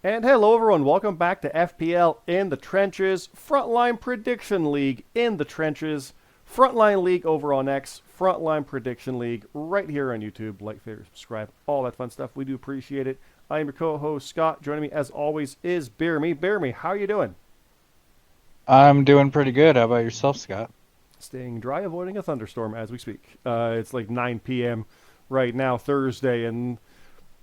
And hello, everyone. Welcome back to FPL in the Trenches, Frontline Prediction League in the Trenches, Frontline League over on X, Frontline Prediction League right here on YouTube. Like, favorite, subscribe, all that fun stuff. We do appreciate it. I am your co-host, Scott. Joining me, as always, is BeerMe. BeerMe, how are you doing? I'm doing pretty good. How about yourself, Scott? Staying dry, avoiding a thunderstorm as we speak. It's like 9 p.m. right now, Thursday, and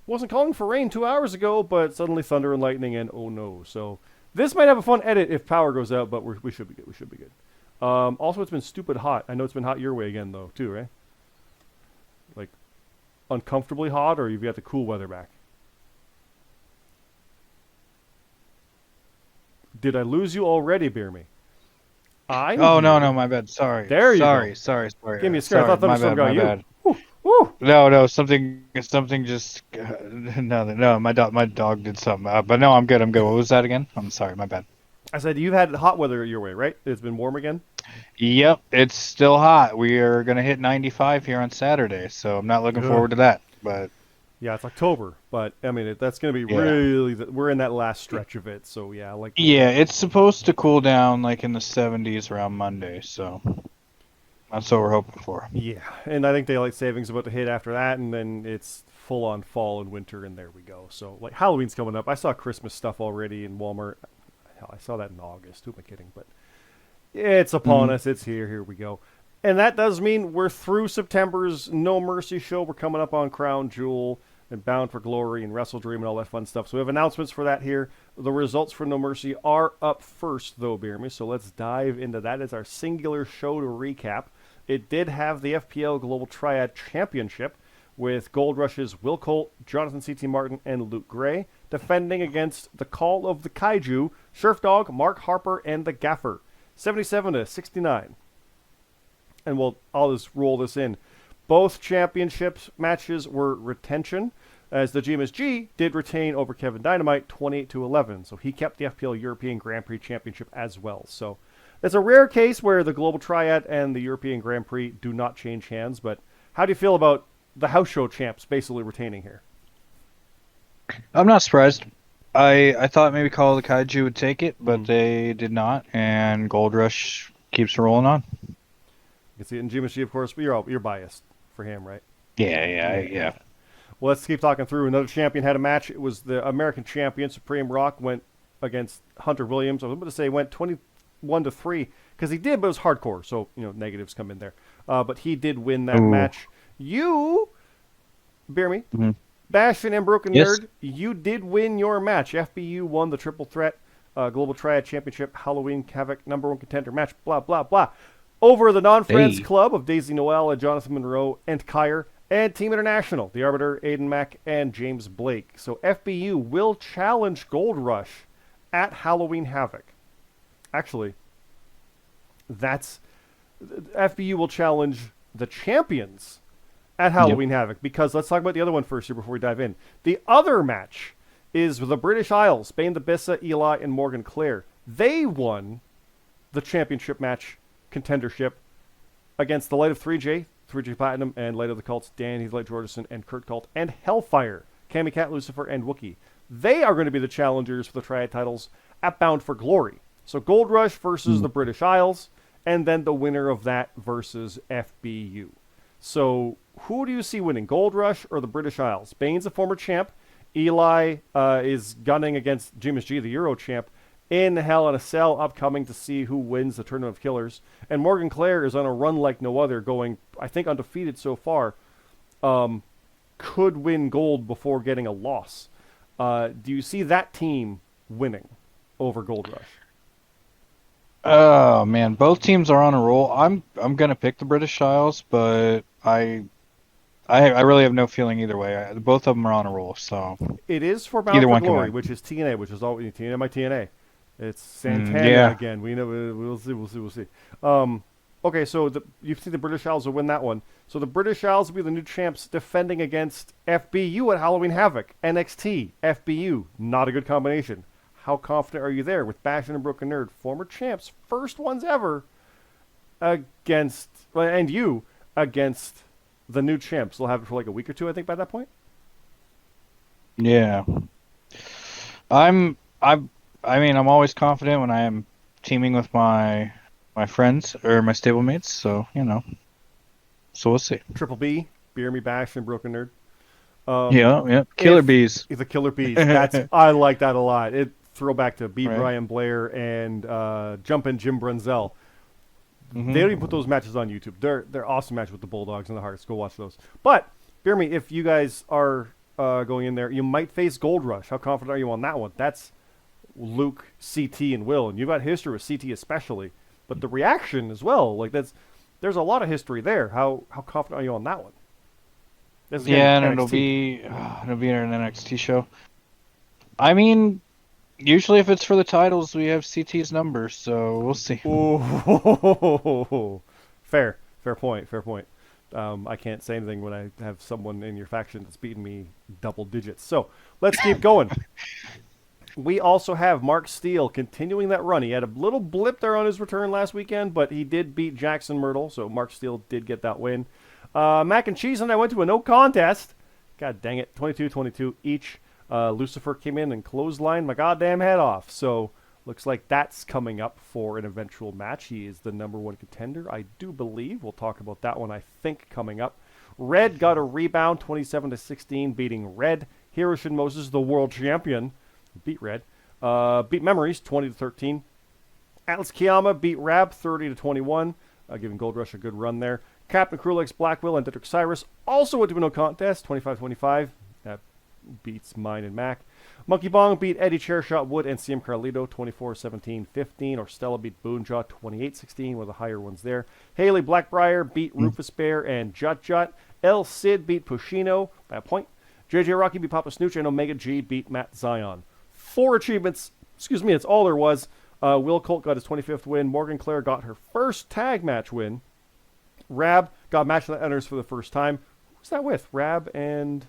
wasn't calling for rain 2 hours ago, but suddenly thunder and lightning, and oh no. So this might have a fun edit if power goes out, but we should be good. We should be good. Also, it's been stupid hot. I know it's been hot your way again, though, too, right? Like, uncomfortably hot, or you've got the cool weather back? Did I lose you already, Beer Me? I'm Oh no, here. no, my bad. Sorry, There you go. sorry. Give me a scare. I thought My thunderstorm bad, got my you. bad. Woo, woo. No, something just no. My dog did something. But no, I'm good. I'm good. What was that again? I'm sorry, my bad. I said you've had hot weather your way, right? It's been warm again? Yep, it's still hot. We are gonna hit 95 here on Saturday, so I'm not looking Ugh. forward to that. But Yeah, it's October, but I mean, that's going to be yeah, really, we're in that last stretch of it. So yeah, like, yeah, it's supposed to cool down like in the 70s around Monday, so that's what we're hoping for. yeah. And I think daylight savings about to hit after that, and then it's full on fall and winter, and there we go. So like Halloween's coming up. I saw Christmas stuff already in Walmart. Hell, I saw that in August. Who am I kidding? But it's upon Mhm. us. It's here. Here we go. And that does mean we're through September's No Mercy show. We're coming up on Crown Jewel and Bound for Glory and Wrestle Dream and all that fun stuff. So we have announcements for that here. The results for No Mercy are up first, though, Beer Me. So let's dive into that. It's our singular show to recap. It did have the FPL Global Triad Championship with Gold Rush's Will Colt, Jonathan C.T. Martin, and Luke Gray, defending against the Call of the Kaiju, Surf Dog, Mark Harper, and the Gaffer. 77 to 69. And I'll just roll this in. Both championships matches were retention, as the GMSG did retain over Kevin Dynamite 28 to 11. So he kept the FPL European Grand Prix Championship as well. So it's a rare case where the Global Triad and the European Grand Prix do not change hands. But how do you feel about the house show champs basically retaining here? I'm not surprised. I thought maybe Call of the Kaiju would take it, but Mm. they did not, and Gold Rush keeps rolling on. You can see it in GMSG, of course, but you're biased for him, right? Yeah. Well, let's keep talking through. Another champion had a match. It was the American champion, Supreme Rock, went against Hunter Williams. I was about to say went 21 to 3 because he did, but it was hardcore. So, negatives come in there. But he did win that Ooh. match. You, bear me, hmm Bastion and Broken Yes. Nerd, you did win your match. FBU won the Triple Threat Global Triad Championship Halloween Havoc #1 contender match. Blah, blah, blah. Over the Non-Friends Hey. Club of Daisy Noel and Jonathan Monroe and Kyer and Team International, The Arbiter, Aiden Mack, and James Blake. So FBU will challenge Gold Rush at Halloween Havoc. Actually, that's FBU will challenge the champions at Yep. Halloween Havoc, because let's talk about the other one first here before we dive in. The other match is the British Isles, Bane the Bissa, Eli, and Morgan Clare. They won the championship match contendership against the Light of 3J, 3J Platinum, and Light of the Cults, Dan Heathlight Jordison, and Kurt Cult, and Hellfire, Cammy Cat, Lucifer, and Wookie. They are going to be the challengers for the Triad titles at Bound for Glory. So Gold Rush versus the British Isles, and then the winner of that versus FBU. So who do you see winning, Gold Rush or the British Isles? Bane's a former champ. Eli is gunning against GMSG, the Euro champ, in Hell in a Cell upcoming to see who wins the Tournament of Killers. And Morgan Clare is on a run like no other, going, I think, undefeated so far. Could win gold before getting a loss. Do you see that team winning over Gold Rush? Oh man, both teams are on a roll. I'm gonna pick the British Isles, but I really have no feeling either way. Both of them are on a roll, so It is for Bound either for one can Glory, win. which is TNA, which is always TNA, my TNA. It's Santana Yeah. again. We know. We'll see. Okay, so you see the British Isles will win that one. So the British Isles will be the new champs defending against FBU at Halloween Havoc. NXT, FBU, not a good combination. How confident are you there with Bastion and Broken Nerd, former champs, first ones ever, against, and you against the new champs? They'll have it for like a week or two, I think, by that point. Yeah. I'm I'm I mean I'm always confident when I am teaming with my friends or my stablemates, so So we'll see. Triple B, BeerMe Bash, and Broken Nerd. Yeah, yeah. Killer If bees. the Killer Bees, that's I like that a lot. It throwback to beat Right. Ryan Blair and Jumpin' Jim Brunzell. They don't Hmm. even put those matches on YouTube. They're awesome matches with the Bulldogs and the Hearts. Go watch those. But bear me, if you guys are going in there, you might face Gold Rush. How confident are you on that one? That's Luke, CT, and Will, and you got history with CT especially. But the reaction as well, like there's a lot of history there. How confident are you on that one? This is again Yeah, and NXT. it'll be an NXT show. I mean, usually if it's for the titles, we have CT's number, so we'll see. Oh, fair point, fair point. I can't say anything when I have someone in your faction that's beaten me double digits. So let's keep going. We also have Mark Steele continuing that run. He had a little blip there on his return last weekend, but he did beat Jackson Myrtle, so Mark Steele did get that win. Mac and Cheese and I went to a no contest. God dang it, 22-22 each. Lucifer came in and clotheslined my goddamn head off. So looks like that's coming up for an eventual match. He is the number one contender, I do believe. We'll talk about that one, I think, coming up. Red got a rebound, 27-16, beating Red. Hiroshi Moses, the world champion, beat Red. Beat Memories, 20-13. Atlas Kiyama beat Rab, 30-21, giving Gold Rush a good run there. Captain Krulix, Blackwell, and Dietrich Cyrus also went to a no contest, 25-25. That beats mine and Mac. Monkey Bong beat Eddie Chairshot Wood and CM Carlito 24-17-15. Or Stella beat Boonjaw 28-16, one of the higher ones there. Haley Blackbriar beat Rufus Bear and Jut Jut. El Cid beat Pushino by a point. JJ Rocky beat Papa Snooch, and Omega G beat Matt Zion. 4 achievements. Excuse me, it's all there was. Will Colt got his 25th win. Morgan Claire got her first tag match win. Rab got match of the Enters for the first time. Who's that with? Rab and...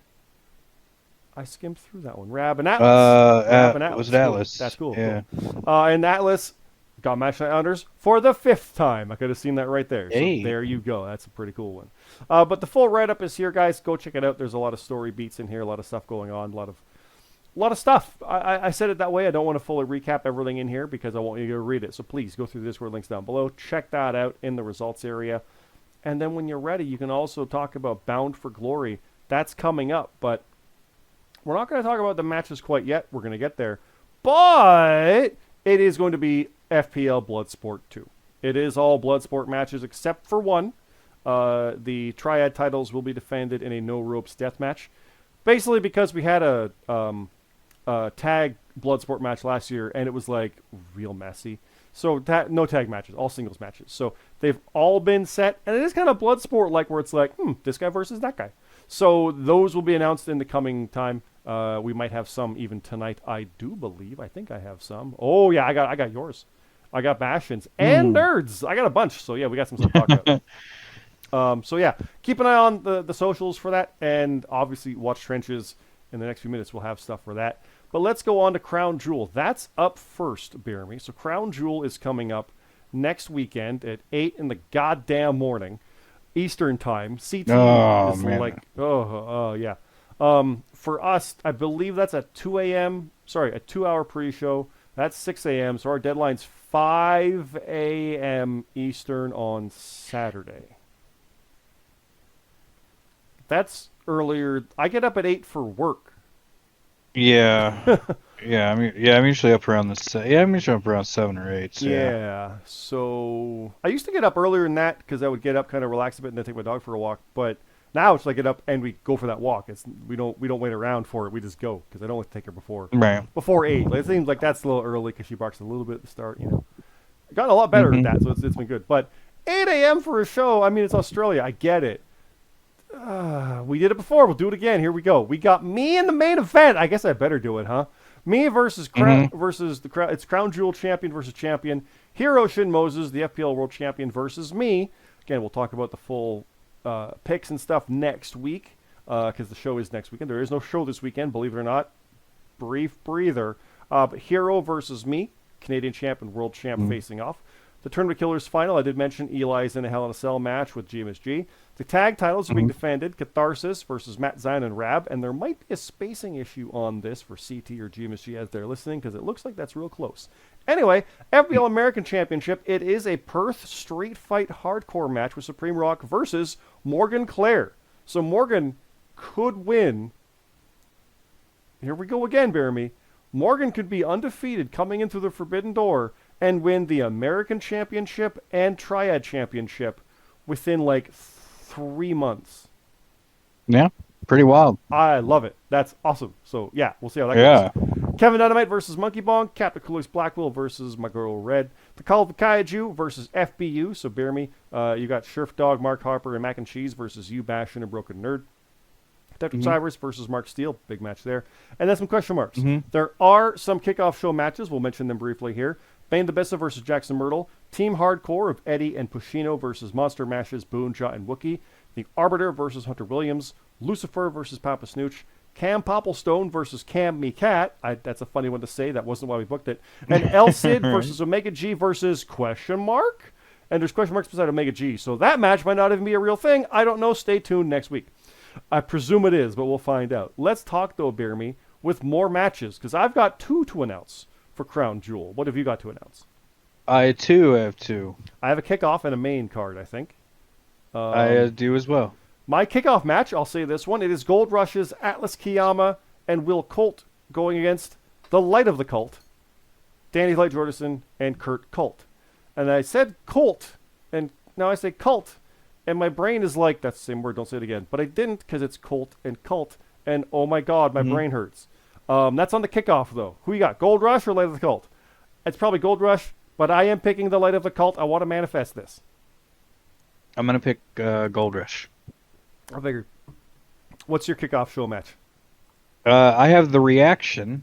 I skimmed through that one. Rab and Atlas. Rab and Atlas. Was it Atlas? That's cool. Yeah. Cool. And Atlas got match of the Enters for the 5th time. I could have seen that right there. Hey. So there you go. That's a pretty cool one. But the full write-up is here, guys. Go check it out. There's a lot of story beats in here. A lot of stuff going on. A lot of stuff. I said it that way. I don't want to fully recap everything in here because I want you to read it. So please go through the Discord links down below. Check that out in the results area. And then when you're ready, you can also talk about Bound for Glory. That's coming up, but we're not going to talk about the matches quite yet. We're going to get there. But it is going to be FPL Bloodsport 2. It is all Bloodsport matches except for one. The Triad titles will be defended in a no-ropes death match. Basically because we had a tag Bloodsport match last year, and it was like real messy. So no tag matches, all singles matches. So they've all been set, and it is kind of Bloodsport like where it's like, this guy versus that guy. So those will be announced in the coming time. We might have some even tonight, I do believe. I think I have some. Oh yeah, I got yours. I got Bastions and Nerds. I got a bunch. So yeah, we got some stuff to talk about. So yeah, keep an eye on the socials for that, and obviously watch Trenches. In the next few minutes, we'll have stuff for that. But let's go on to Crown Jewel. That's up first, BeerMe. So Crown Jewel is coming up next weekend at 8 in the goddamn morning, Eastern time. CT is man. like, yeah. For us, I believe that's at 2 a.m. Sorry, a 2-hour pre-show. That's 6 a.m. So our deadline's 5 a.m. Eastern on Saturday. That's earlier. I get up at 8 for work. Yeah. I'm usually up around I'm usually up around 7 or 8. So Yeah. So I used to get up earlier than that because I would get up, kind of relax a bit, and then take my dog for a walk. But now it's like get up and we go for that walk. We don't wait around for it. We just go because I don't want to take her before 8. Like, it seems like that's a little early because she barks a little bit at the start. Got a lot better at that, so it's been good. But 8 a.m. for a show. I mean, it's Australia. I get it. We did it before. We'll do it again. Here we go. We got me in the main event. I guess I better do it, huh? Me versus versus the Crown. It's Crown Jewel champion versus champion. Hiroshi Moses, the FPL world champion, versus me. Again, we'll talk about the full picks and stuff next week because the show is next weekend. There is no show this weekend, believe it or not. Brief breather. But Hero versus me, Canadian champ and world champ facing off. The Tournament Killers final, I did mention Eli's in a Hell in a Cell match with GMSG. The tag titles are being defended. Catharsis versus Matt Zion and Rab. And there might be a spacing issue on this for CT or GMSG as they're listening, because it looks like that's real close. Anyway, FPL American Championship. It is a Perth Street Fight hardcore match with Supreme Rock versus Morgan Clare. So Morgan could win. Here we go again, BeerMe. Morgan could be undefeated coming in through the Forbidden Door and win the American Championship and Triad Championship within like 3 months. Yeah, pretty wild. I love it. That's awesome. So, yeah, we'll see how that goes. Kevin Dynamite versus Monkey Bong. Captain Coolix Blackwell versus My Girl Red. The Call of the Kaiju versus FBU. So, BeerMe, you got Sheriff Dog, Mark Harper, and Mac and Cheese versus You Bash and a Broken Nerd. Dr. Cyrus versus Mark Steele. Big match there. And then some question marks. There are some kickoff show matches. We'll mention them briefly here. Bane the Bissa versus Jackson Myrtle. Team Hardcore of Eddie and Pushino versus Monster Mashes, Boonja, and Wookie. The Arbiter versus Hunter Williams. Lucifer versus Papa Snooch. Cam Popplestone versus Cam Me Cat. That's a funny one to say. That wasn't why we booked it. And El Cid versus Omega G versus question mark? And there's question marks beside Omega G. So that match might not even be a real thing. I don't know. Stay tuned next week. I presume it is, but we'll find out. Let's talk, though, BeerMe, with more matches, because I've got 2 to announce for Crown Jewel. What have you got to announce? I, too, have 2. I have a kickoff and a main card, I think. I do as well. My kickoff match, I'll say this one, it is Gold Rush's Atlas Kiyama and Will Colt going against the Light of the Cult, Danny Light Jordison, and Kurt Colt. And I said Colt, and now I say Cult. And my brain is like, that's the same word, don't say it again. But I didn't, because it's Colt and Cult. And oh my God, my brain hurts. That's on the kickoff, though. Who you got, Gold Rush or Light of the Cult? It's probably Gold Rush, but I am picking the Light of the Cult. I want to manifest this. I'm going to pick Gold Rush. I figured. What's your kickoff show match? I have The Reaction,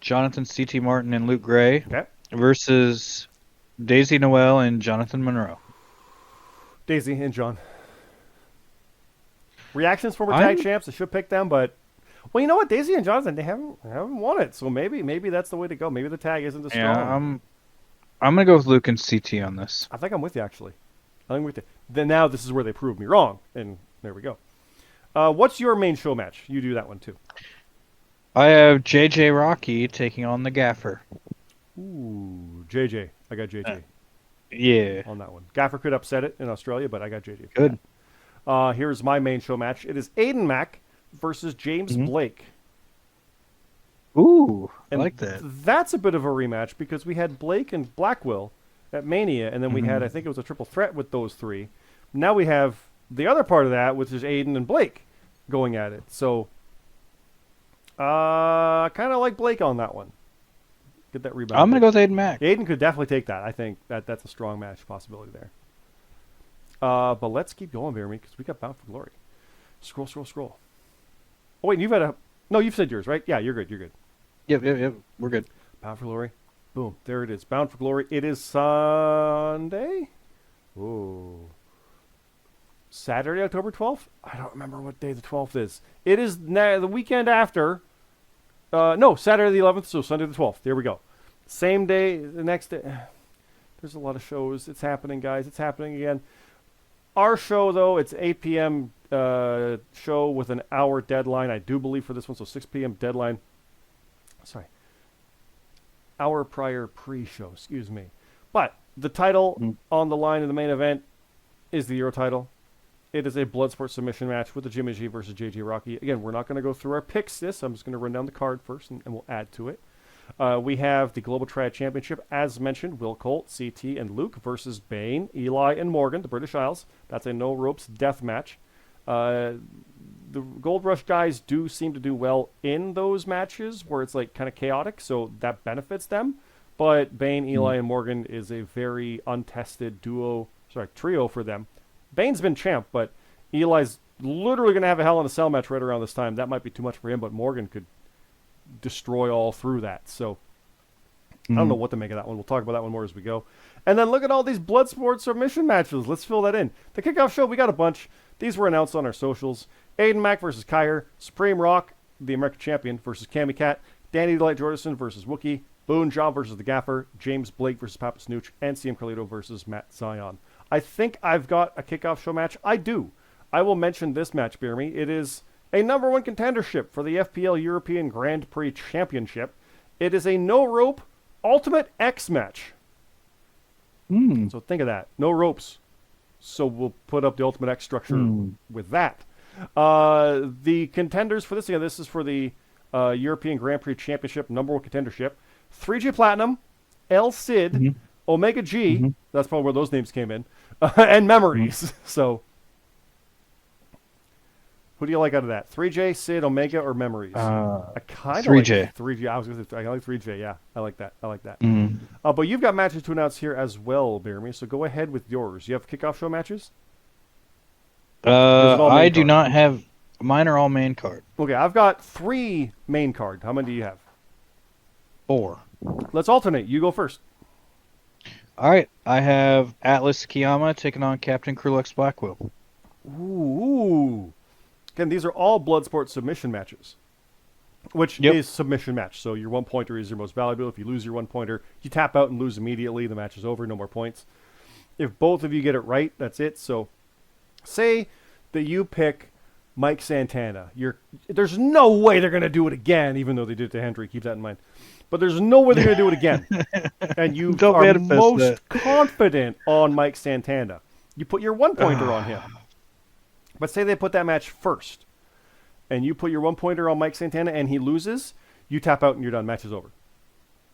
Jonathan C.T. Martin and Luke Gray versus Daisy Noel and Jonathan Monroe. Daisy and John. Reactions former tag champs. I should pick them, but well, you know what? Daisy and Jonathan, they haven't won it, so maybe that's the way to go. Maybe the tag isn't as strong. Yeah, I'm gonna go with Luke and CT on this. I think I'm with you actually. I think I'm with you. Then now this is where they prove me wrong, and there we go. What's your main show match? You do that one too. I have JJ Rocky taking on the Gaffer. Ooh, JJ. I got JJ. Yeah. On that one. Gaffer could upset it in Australia, but I got JJ. Good. Here's my main show match. It is Aiden Mack versus James Blake. Ooh, and I like that. That's a bit of a rematch because we had Blake and Blackwell at Mania, and then we had, I think it was a triple threat with those 3. Now we have the other part of that, which is Aiden and Blake going at it. So, kind of like Blake on that one. Get that rebound. I'm going to go with Aiden Mack. Aiden could definitely take that. I think that's a strong match possibility there. But let's keep going, BeerMe, because we got Bound for Glory. Scroll. Oh, wait, you've said yours, right? Yeah, you're good. Yep. We're good. Bound for Glory. Boom. There it is. Bound for Glory. It is Sunday? Ooh. Saturday, October 12th? I don't remember what day the 12th is. It is the weekend after. No, Saturday the 11th, so Sunday the 12th. There we go. Same day, the next day. There's a lot of shows. It's happening, guys. It's happening again. Our show, though, it's 8 p.m. Show with an hour deadline, I do believe, for this one. So 6 p.m. deadline. Sorry. Hour prior pre-show, excuse me. But the title on the line in the main event is the Euro title. It is a Bloodsport submission match with the Jimmy G versus JJ Rocky. Again, we're not going to go through our picks this. I'm just going to run down the card first, and we'll add to it. We have the Global Triad Championship, as mentioned, Will Colt, CT, and Luke versus Bane, Eli, and Morgan, the British Isles. That's a no-ropes death match. The Gold Rush guys do seem to do well in those matches where it's like kind of chaotic, so that benefits them. But Bane, Eli, and Morgan is a very untested trio for them. Bane's been champ, but Eli's literally going to have a Hell in a Cell match right around this time. That might be too much for him, but Morgan could destroy all through that. So I don't know what to make of that one. We'll talk about that one more as we go. And then look at all these Bloodsport submission matches. Let's fill that in. The kickoff show, we got a bunch. These were announced on our socials. Aiden Mack versus Kyer. Supreme Rock, the American champion, versus Cammy Cat. Danny Delight Jordison versus Wookie. Boone John versus the Gaffer. James Blake versus Papa Snooch. And CM Carlito versus Matt Zion. I think I've got a kickoff show match. I do. I will mention this match, BeerMe. It is a number one contendership for the FPL European Grand Prix Championship. It is a no-rope Ultimate X match. So think of that. No ropes. So we'll put up the Ultimate X structure with that. The contenders for this, again, this is for the European Grand Prix Championship, number one contendership. 3J Platinum, El Cid, Omega G, that's probably where those names came in, and Memories. So, who do you like out of that? 3J, Sid, Omega, or Memories? I kind of 3J. like 3J. I was going to say, I like 3J, yeah. I like that. But you've got matches to announce here as well, BeerMe, so go ahead with yours. You have kickoff show matches? I do not have... Mine are all main card. Okay, I've got 3 main card. How many do you have? 4. Let's alternate. You go first. All right. I have Atlas Kiyama taking on Captain Krulux Blackwell. Ooh. Again, these are all Bloodsport submission matches, which is submission match. So your one-pointer is your most valuable. If you lose your one-pointer, you tap out and lose immediately. The match is over. No more points. If both of you get it right, that's it. So say that you pick Mike Santana. There's no way they're going to do it again, even though they did it to Hendry. Keep that in mind. But there's no way they're going to do it again. And you are most confident on Mike Santana. You put your one-pointer on him. But say they put that match first, and you put your one-pointer on Mike Santana, and he loses, you tap out and you're done. Match is over.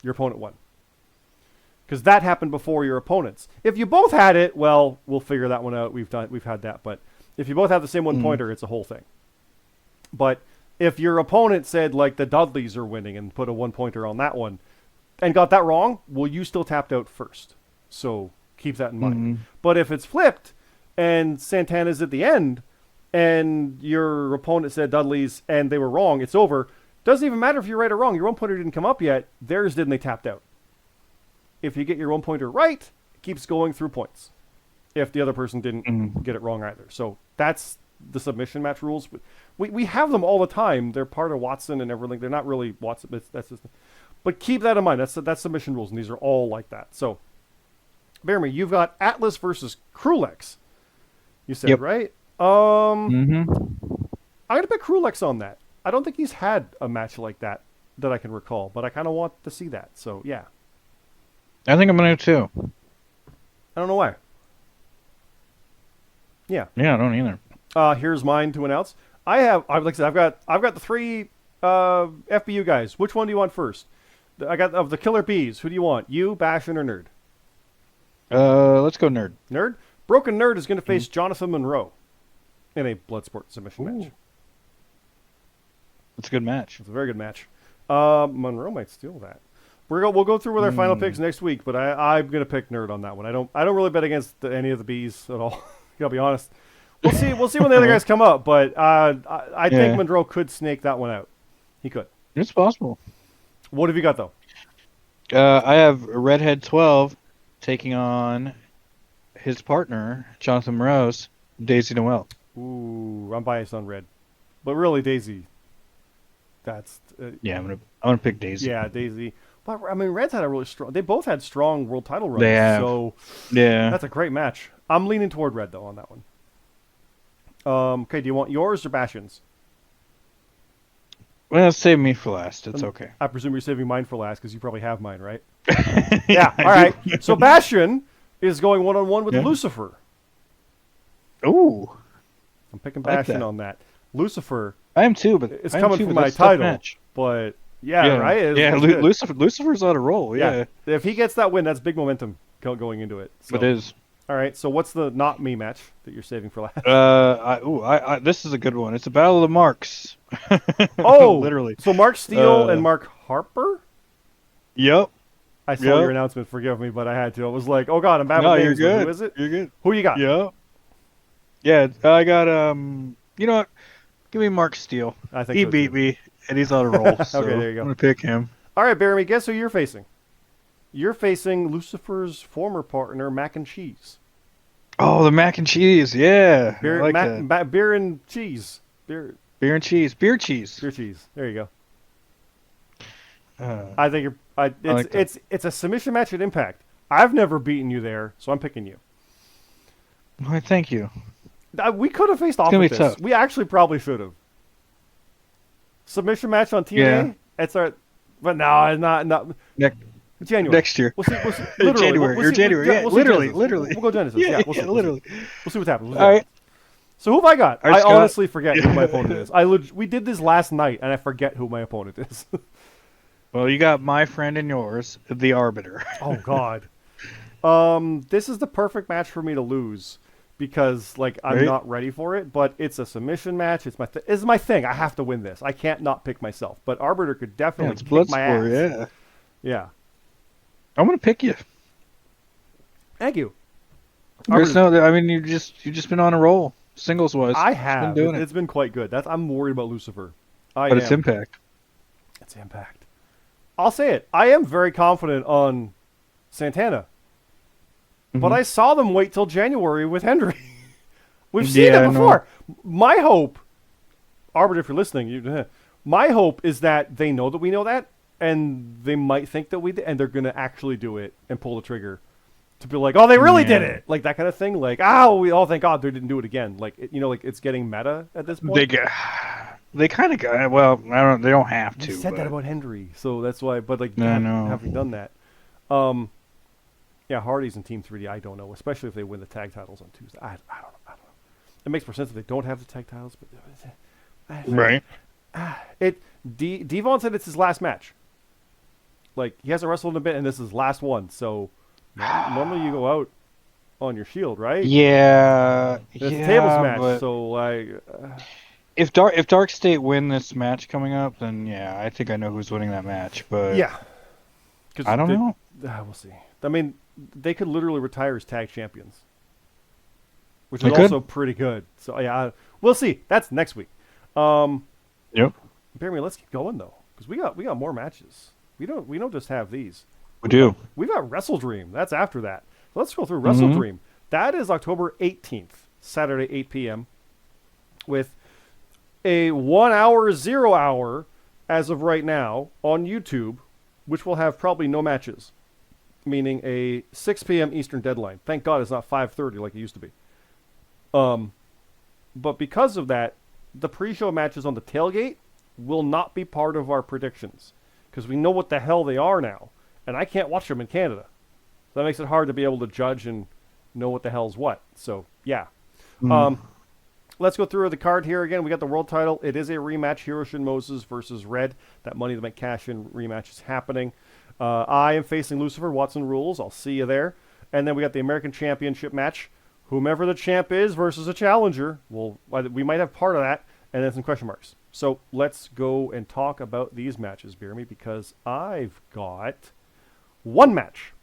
Your opponent won. Because that happened before your opponents. If you both had it, well, we'll figure that one out. We've had that. But if you both have the same one-pointer, it's a whole thing. But if your opponent said, like, the Dudleys are winning and put a one-pointer on that one and got that wrong, well, you still tapped out first. So keep that in mind. But if it's flipped and Santana's at the end and your opponent said Dudleys and they were wrong, it's over. Doesn't even matter if you're right or wrong. Your one-pointer didn't come up yet. Theirs did and they tapped out. If you get your one-pointer right, it keeps going through points. If the other person didn't get it wrong either. So that's the submission match rules. We have them all the time. They're part of Watson and everything. They're not really Watson, but keep that in mind. That's submission rules, and these are all like that. So, BeerMe, you've got Atlas versus Krulex. You said, right? I'm going to pick Krulex on that. I don't think he's had a match like that I can recall, but I kind of want to see that. So, yeah. I think I'm going to too. I don't know why. Yeah. Yeah, I don't either. Here's mine to announce. Like I said, I've got the 3 FBU guys. Which one do you want first? I got of the Killer Bees. Who do you want? You, Bastion, or Nerd? Let's go Nerd. Nerd? Broken Nerd is going to face Jonathan Monroe in a Bloodsport submission match. That's a good match. It's a very good match. Monroe might steal that. We'll go through with our final picks next week, but I'm going to pick Nerd on that one. I don't really bet against any of the Bees at all. Gotta be honest. We'll see when the other guys come up, but I think Monroe could snake that one out. He could. It's possible. What have you got though? I have Redhead 12 taking on his partner Jonathan Morose, Daisy Noel. Ooh, I'm biased on Red, but really Daisy. That's I'm gonna pick Daisy. Yeah, Daisy. But I mean, Red's had a really strong. They both had strong world title runs. They have. So yeah, that's a great match. I'm leaning toward Red though on that one. Okay, do you want yours or Bastion's? Well, save me for last. It's okay. I presume you're saving mine for last because you probably have mine, right? Yeah. All right. So Bastion is going one-on-one with Lucifer. Ooh. I'm picking Bastion on that. Lucifer. I am too, but it's coming from my title. But right? Lucifer's on a roll. Yeah. If he gets that win, that's big momentum going into it. So. It is. All right. So what's the not me match that you're saving for last? This is a good one. It's a battle of the Marks. Oh, literally. So Mark Steele and Mark Harper. Yep. I saw your announcement. Forgive me, but I had to. I was like, oh god, I'm bad with names. You're good. Who is it? You're good. Who you got? Yeah. I got You know what? Give me Mark Steele. I think he beat me, and he's on a roll. So okay, there you go. I'm gonna pick him. All right, BeerMe, guess who you're facing? You're facing Lucifer's former partner, Mac and Cheese. Oh, the mac and cheese, yeah. Beer, I like that. Beer and cheese. Beer and cheese. Beer cheese. Beer cheese. There you go. I think it's a submission match at Impact. I've never beaten you there, so I'm picking you. Why, thank you. We could have faced off with this. Tough. We actually probably should have. Submission match on TNA. Yeah. It's our, but no, not January. Next year. We'll see. Literally, January. January. Yeah, we'll see literally. We'll go Genesis. Yeah, we'll see. Literally. We'll see what happens. All right. So who have I got? All right, I Scott. honestly forget who my opponent is. We did this last night, and I forget who my opponent is. Well, you got my friend and yours, the Arbiter. Oh God. This is the perfect match for me to lose because I'm not ready for it. But it's a submission match. It's my thing. I have to win this. I can't not pick myself. But Arbiter could definitely it's kick my ass. Bloodsport, yeah. Yeah. I'm gonna pick you. Thank you. There's no. I mean, you've just been on a roll, singles wise. I have. Been doing It's been quite good. I'm worried about Lucifer. But it's Impact. It's Impact. I'll say it. I am very confident on Santana. Mm-hmm. But I saw them wait till January with Hendry. We've seen it before. My hope, Arbiter, if you're listening, my hope is that they know that we know that, and they might think that and they're going to actually do it and pull the trigger to be like, oh, they really did it, like that kind of thing. Like, thank God they didn't do it again. Like, it's getting meta at this point. They kind of got. Well, I don't. They don't have to. You said that about Hendry, so that's why. But having done that, yeah, Hardy's in Team 3D. I don't know, especially if they win the tag titles on Tuesday. I don't know. It makes more sense if they don't have the tag titles, but right. Devon said it's his last match. Like, he hasn't wrestled in a bit, and this is his last one. So normally you go out on your shield, right? Yeah. It's a tables match, so if Dark State win this match coming up, then yeah, I think I know who's winning that match. But yeah, I don't know. We'll see. I mean, they could literally retire as tag champions, which is also pretty good. So yeah, we'll see. That's next week. Yep. BeerMe, let's keep going though, because we got more matches. We don't just have these. We do. We got Wrestle Dream. That's after that. So let's go through Wrestle Dream. That is October 18th, Saturday, 8 p.m. with a 1 hour, 0 hour as of right now on YouTube, which will have probably no matches, meaning a 6 p.m. Eastern deadline. Thank God it's not 5:30 like it used to be. But because of that, the pre-show matches on the tailgate will not be part of our predictions because we know what the hell they are now, and I can't watch them in Canada. So that makes it hard to be able to judge and know what the hell's what. So yeah. Let's go through the card here again. We got the world title. It is a rematch. Hiroshin Moses versus Red. That Money to Bank cash-in rematch is happening. I am facing Lucifer. Watson rules. I'll see you there. And then we got the American Championship match. Whomever the champ is versus a challenger. We might have part of that. And then some question marks. So let's go and talk about these matches, BeerMe, because I've got one match.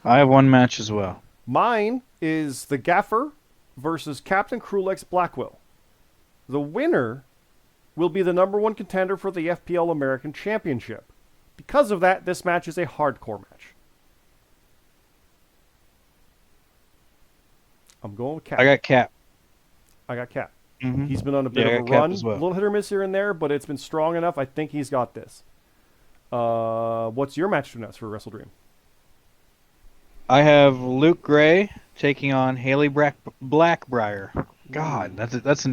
I have one match as well. Mine is the Gaffer versus Captain Crulex Blackwell. The winner will be the #1 contender for the FPL American Championship. Because of that, this match is a hardcore match. I'm going with Cap. I got Cap. Mm-hmm. He's been on a bit of a run. A little hit or miss here and there, but it's been strong enough. I think he's got this. What's your match to announce for Wrestle Dream? I have Luke Gray taking on Haley Blackbriar. God, that's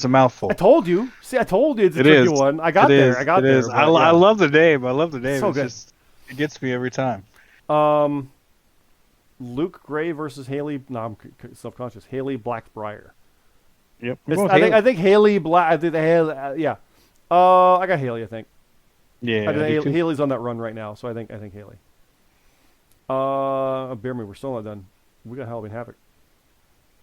a mouthful. I told you. See, I told you it's a tricky one. I got there. I love the name. So good. It gets me every time. Luke Gray versus Haley. No, I'm self-conscious. Haley Blackbriar. Yep. I think Haley Black. I think yeah. I got Haley. I think. Yeah. Haley's on that run right now, so I think Haley. BeerMe, we're still not done. We got Halloween Havoc.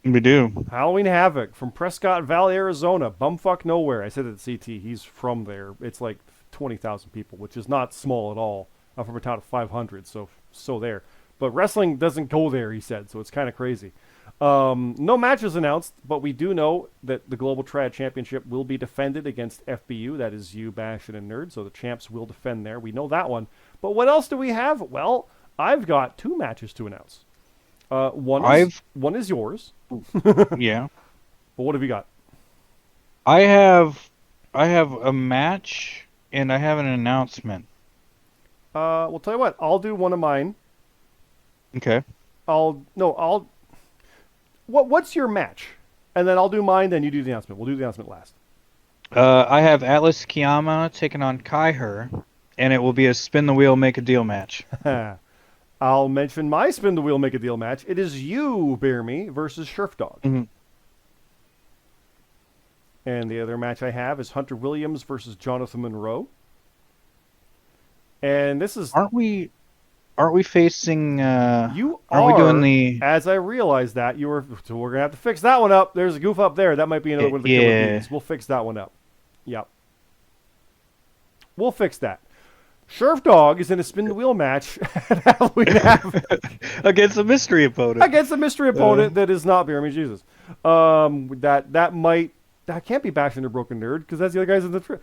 We do. Halloween Havoc from Prescott Valley, Arizona. Bumfuck nowhere. I said it at CT. He's from there. It's like 20,000 people, which is not small at all. I'm from a town of 500, so there. But wrestling doesn't go there, he said, so it's kind of crazy. No matches announced, but we do know that the Global Triad Championship will be defended against FBU. That is you, Bastion, and Nerd, so the champs will defend there. We know that one. But what else do we have? Well, I've got 2 matches to announce. One is yours. Yeah. But what have you got? I have a match and I have an announcement. We'll tell you what. I'll do one of mine. Okay. What's your match? And then I'll do mine, then you do the announcement. We'll do the announcement last. I have Atlas Kiyama taking on Kaiher, and it will be a spin the wheel, make a deal match. I'll mention my spin the wheel, make a deal match. It is you, BeerMe, versus Scherfdog. Mm-hmm. And the other match I have is Hunter Williams versus Jonathan Monroe. And this is... Aren't we facing... you aren't we doing the... As I realize that, so we're going to have to fix that one up. There's a goof up there. That might be another one of the killer bees. We'll fix that one up. Yep. We'll fix that. Scherfdog is in a spin the wheel match at Halloween Havoc. Against a mystery opponent. Against a mystery opponent that is not BeerMe Jesus. That can't be Bash Under Broken Nerd because that's the other guys in the...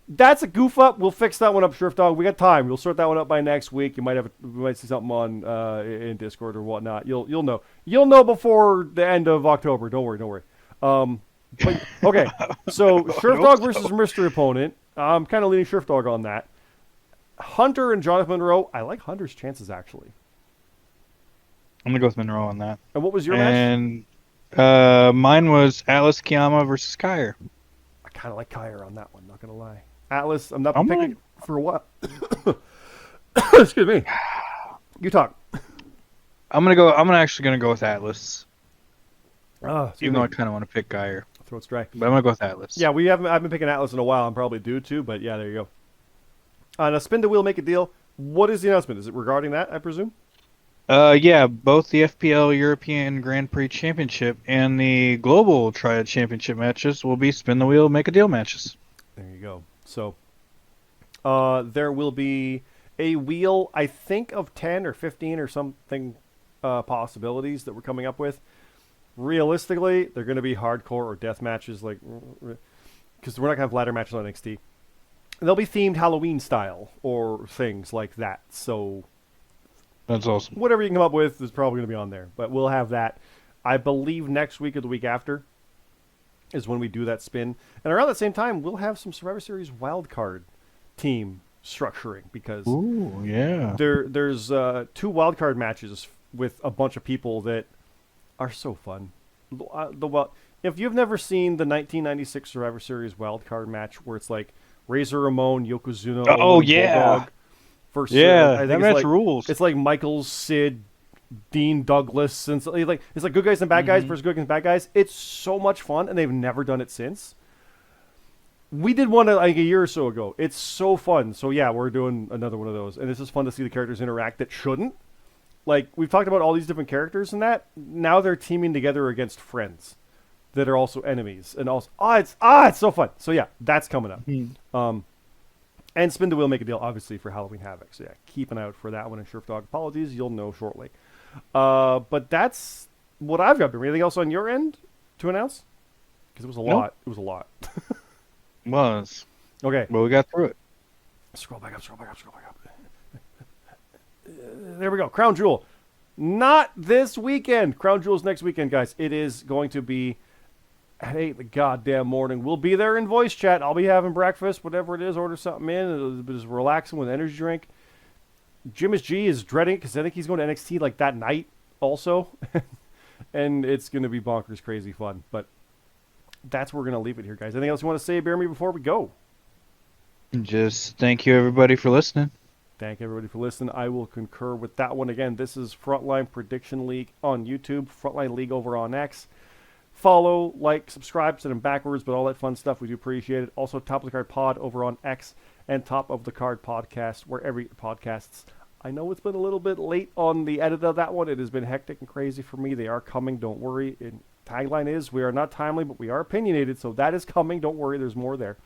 That's a goof up. We'll fix that one up, Scherfdog. We got time. We'll sort that one up by next week. We might see something on in Discord or whatnot. You'll know. You'll know before the end of October. Don't worry. But, okay, so Scherfdog versus mystery opponent. I'm kind of leaning Scherfdog on that. Hunter and Jonathan Monroe. I like Hunter's chances actually. I'm gonna go with Monroe on that. And what was your match? And mine was Atlas Kiyama versus Kaiher. I kind of like Kaiher on that one. Not gonna lie. Atlas. I'm not picking for what. Excuse me. You talk. I'm actually gonna go with Atlas. Even though I kind of want to pick Kaiher. Throat's dry. But I'm gonna go with Atlas. Yeah, I've been picking Atlas in a while. I'm probably due to, but yeah, there you go. Now spin the wheel, make a deal. What is the announcement? Is it regarding that? I presume. Yeah, both the FPL European Grand Prix Championship and the Global Triad Championship matches will be spin the wheel, make a deal matches. There you go. So, there will be a wheel, I think, of 10 or 15 or something possibilities that we're coming up with. Realistically, they're going to be hardcore or death matches, like because we're not going to have ladder matches on NXT. They'll be themed Halloween style or things like that. So that's awesome. Whatever you can come up with is probably going to be on there. But we'll have that, I believe, next week or the week after is when we do that spin. And around that same time, we'll have some Survivor Series wildcard team structuring because there's 2 wildcard matches with a bunch of people that are so fun. If you've never seen the 1996 Survivor Series wildcard match where it's like Razor Ramon, Yokozuna, Bulldog versus that match rules. It's like Michaels, Sid, Dean Douglas, and it's like good guys and bad guys versus good guys and bad guys. It's so much fun, and they've never done it since. We did one like a year or so ago. It's so fun. So yeah, we're doing another one of those, and it's just fun to see the characters interact that shouldn't. Like we've talked about all these different characters and that. Now they're teaming together against friends that are also enemies, and also it's so fun. So yeah, that's coming up. And spin the wheel, make a deal, obviously for Halloween Havoc. So yeah, keep an eye out for that one. And Scherfdog, apologies, you'll know shortly. But that's what I've got. Anything else on your end to announce? Because it was a lot. Nope. It was a lot. Was. Okay. Well, we got through it. Scroll back up. There we go. Crown Jewel. Not this weekend. Crown Jewel's next weekend, guys. It is going to be at 8 in the goddamn morning. We'll be there in voice chat. I'll be having breakfast, whatever it is. Order something in. It'll be just relaxing with an energy drink. Jimis G is dreading it because I think he's going to NXT like that night also. And it's going to be bonkers crazy fun. But that's where we're going to leave it here, guys. Anything else you want to say, BeerMe, before we go? Just thank you, everybody, for listening. Thank everybody for listening. I will concur with that one. Again, this is Frontline Prediction League on YouTube, Frontline League over on X. Follow, like, subscribe, send them backwards, but all that fun stuff, we do appreciate it. Also, Top of the Card Pod over on X and Top of the Card Podcast, wherever you podcasts. I know it's been a little bit late on the edit of that one. It has been hectic and crazy for me. They are coming, don't worry. Tagline is, we are not timely, but we are opinionated, so that is coming. Don't worry, there's more there.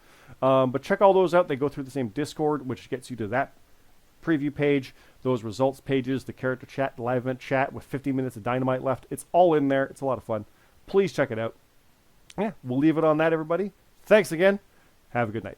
But check all those out. They go through the same Discord, which gets you to that preview page, those results pages, the character chat, the live event chat with 50 minutes of Dynamite left. It's all in there. It's a lot of fun. Please check it out. Yeah, we'll leave it on that, everybody. Thanks again. Have a good night.